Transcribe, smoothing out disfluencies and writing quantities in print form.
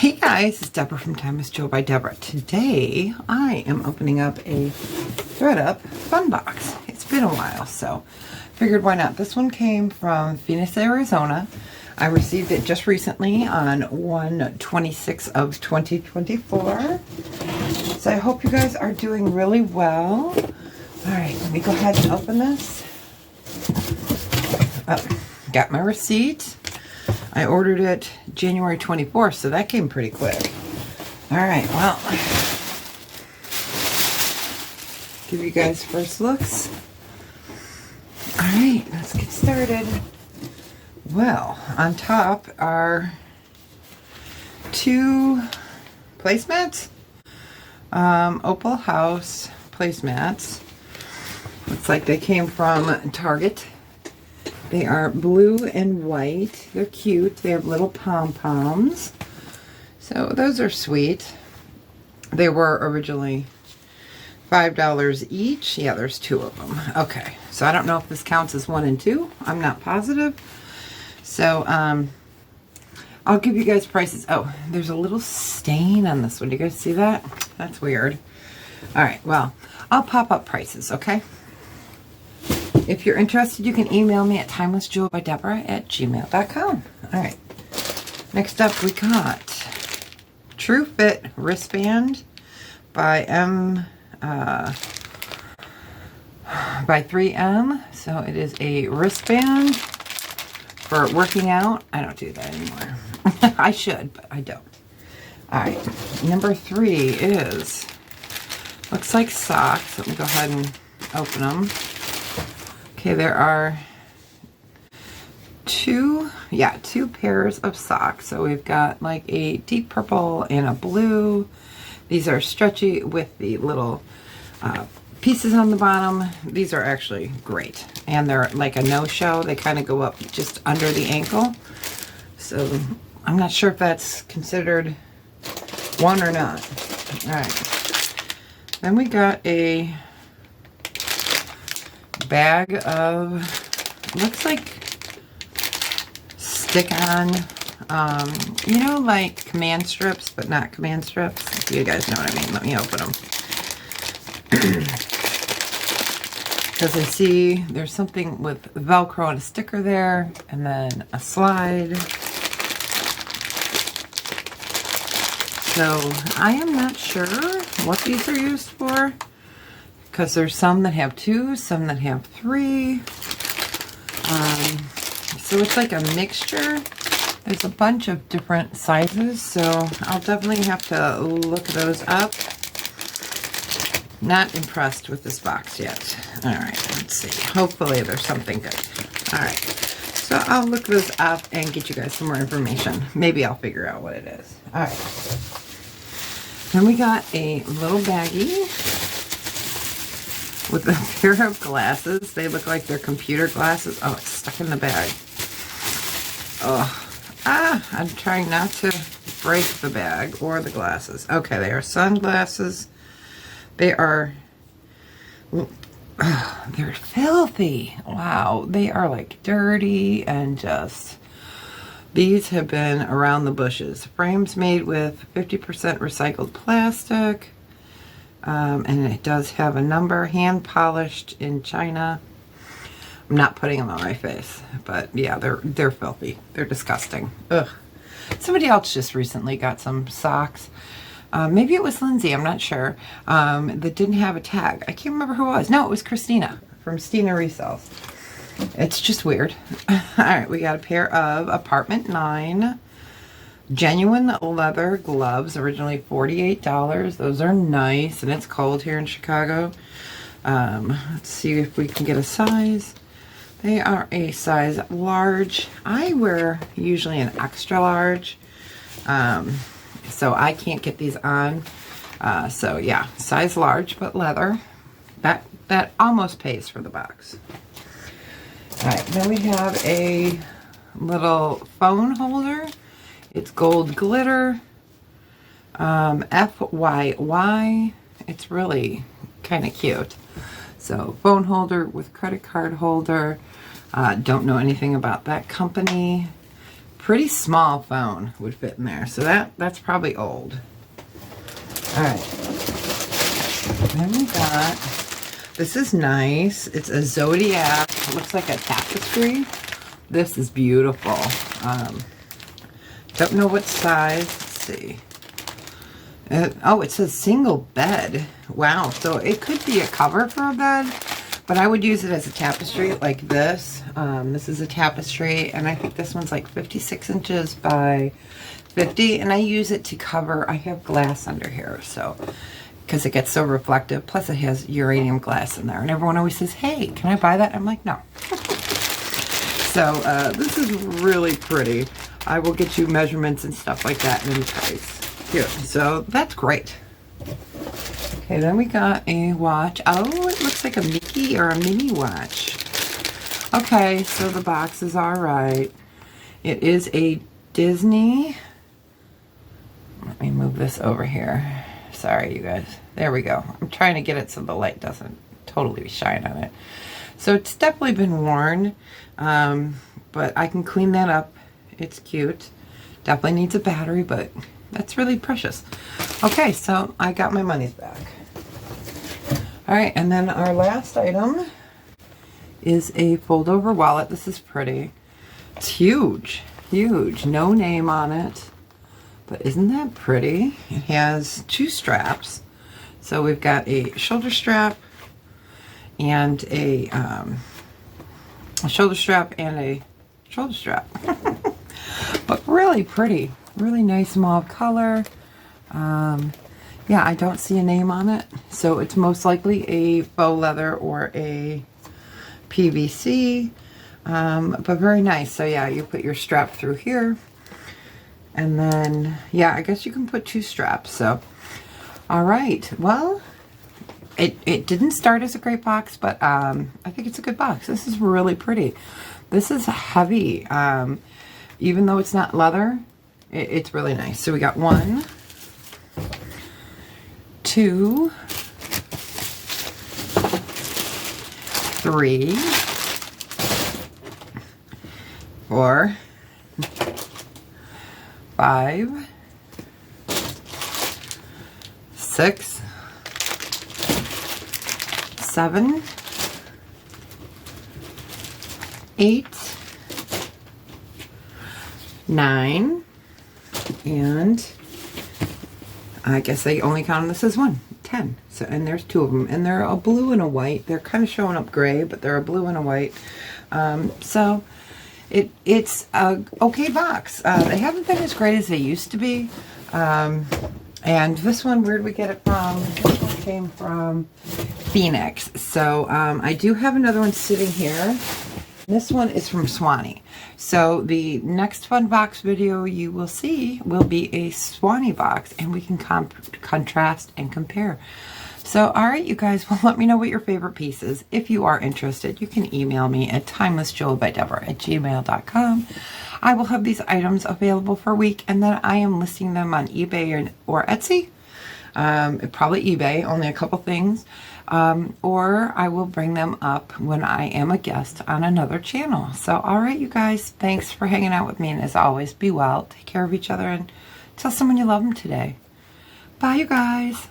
Hey guys, it's Deborah from Time with Joe by Deborah. Today I am opening up a ThredUP fun box. It's been a while, so figured why not. This one came from Phoenix, Arizona. I received it just recently on 1/26 of 2024. So I hope you guys are doing really well. Alright, let me go ahead and open this. Oh, got my receipt. I ordered it January 24th, so that came pretty quick. Alright, well, give you guys first looks. Alright, let's get started. Well, on top are two placemats. Opal House placemats. Looks like they came from Target. They are blue and white. They're cute. They have little pom-poms. So those are sweet. They were originally $5 each. Yeah, there's two of them. Okay, so I don't know if this counts as 1 and 2. I'm not positive. So I'll give you guys prices. Oh, there's a little stain on this one. Do you guys see that? That's weird. All right, well, I'll pop up prices, okay? If you're interested, you can email me at timelessjewelbydeborah@gmail.com. All right. Next up, we got TRFit Wristband by 3M. So it is a wristband for working out. I don't do that anymore. I should, but I don't. All right. Number 3 is, looks like socks. Let me go ahead and open them. Okay, there are two pairs of socks. So we've got like a deep purple and a blue. These are stretchy with the little pieces on the bottom. These are actually great. And they're like a no-show. They kind of go up just under the ankle. So I'm not sure if that's considered one or not. All right. Then we got a bag of, looks like stick-on, you know, like command strips, but not command strips. You guys know what I mean. Let me open them. Because I see there's something with Velcro and a sticker there, and then a slide. So I am not sure what these are used for, because there's some that have 2, some that have 3. So it's like a mixture. There's a bunch of different sizes, so I'll definitely have to look those up. Not impressed with this box yet. All right, let's see. Hopefully there's something good. All right, so I'll look those up and get you guys some more information. Maybe I'll figure out what it is. All right. Then we got a little baggie with a pair of glasses. They look like they're computer glasses. Oh, it's stuck in the bag. Oh, I'm trying not to break the bag or the glasses. Okay, they are sunglasses. They are, they're filthy. Wow, they are like dirty and just, these have been around the bushes. Frames made with 50% recycled plastic. And it does have a number, hand polished in China. I'm not putting them on my face, but yeah, they're filthy. They're disgusting. Ugh. Somebody else just recently got some socks. Maybe it was Lindsay, I'm not sure, that didn't have a tag. I can't remember who it was. No, it was Christina from Stina Resells. It's just weird. All right, we got a pair of Apartment 9 genuine leather gloves, originally $48. Those are nice, and it's cold here in Chicago. Let's see if we can get a size. They are a size large. I wear usually an extra large, so I can't get these on. So yeah, size large, but leather. That almost pays for the box. All right, then we have a little phone holder. It's gold glitter, FYY. It's really kind of cute. So phone holder with credit card holder. Don't know anything about that company. pretty small phone would fit in there. So that's probably old. All right. Then we got, this is nice. It's a Zodiac. It looks like a tapestry. This is beautiful. Don't know what size. Let's see. Oh, it says single bed. Wow. So it could be a cover for a bed, but I would use it as a tapestry like this. This is a tapestry, and I think this one's like 56 inches by 50, and I use it to cover. I have glass under here, so because it gets so reflective. Plus, it has uranium glass in there, and everyone always says, "Hey, can I buy that?" I'm like, "No." So this is really pretty. I will get you measurements and stuff like that in the price. Here, so that's great. Okay, then we got a watch. Oh, it looks like a Mickey or a Minnie watch. Okay, so the box is all right. It is a Disney. Let me move this over here. Sorry, you guys. There we go. I'm trying to get it so the light doesn't totally shine on it. So it's definitely been worn, but I can clean that up. It's cute. Definitely needs a battery, but that's really precious. Okay, so I got my money's back. All right, and then our last item is a fold-over wallet. This is pretty. It's huge, huge. No name on it, but isn't that pretty? It has two straps. So we've got a shoulder strap and a shoulder strap and a shoulder strap. But really pretty. Really nice mauve color. Yeah, I don't see a name on it, so it's most likely a faux leather or a PVC, but very nice. So yeah, you put your strap through here, and then yeah, I guess you can put two straps. So all right, well, it didn't start as a great box, but I think it's a good box. This is really pretty. This is heavy, even though it's not leather. It's really nice. So we got 1, 2, 3, 4, 5, 6, 7, 8, 9, and I guess I only counted this as 10. So, and there's 2 of them, and they're a blue and a white. They're kind of showing up gray, but they're a blue and a white. So it's a okay box. They haven't been as great as they used to be. And this one, where did we get it from? This one came from Phoenix. So I do have another one sitting here. This one is from Swanee. So the next fun box video you will see will be a Swanee box, and we can contrast and compare. So all right, you guys, well, let me know what your favorite piece is. If you are interested, you can email me at timelessjewelbydeborah@gmail.com. I will have these items available for a week, and then I am listing them on eBay or Etsy. Probably eBay, only a couple things. Or I will bring them up when I am a guest on another channel. So, all right, you guys, thanks for hanging out with me. And as always, be well, take care of each other, and tell someone you love them today. Bye, you guys.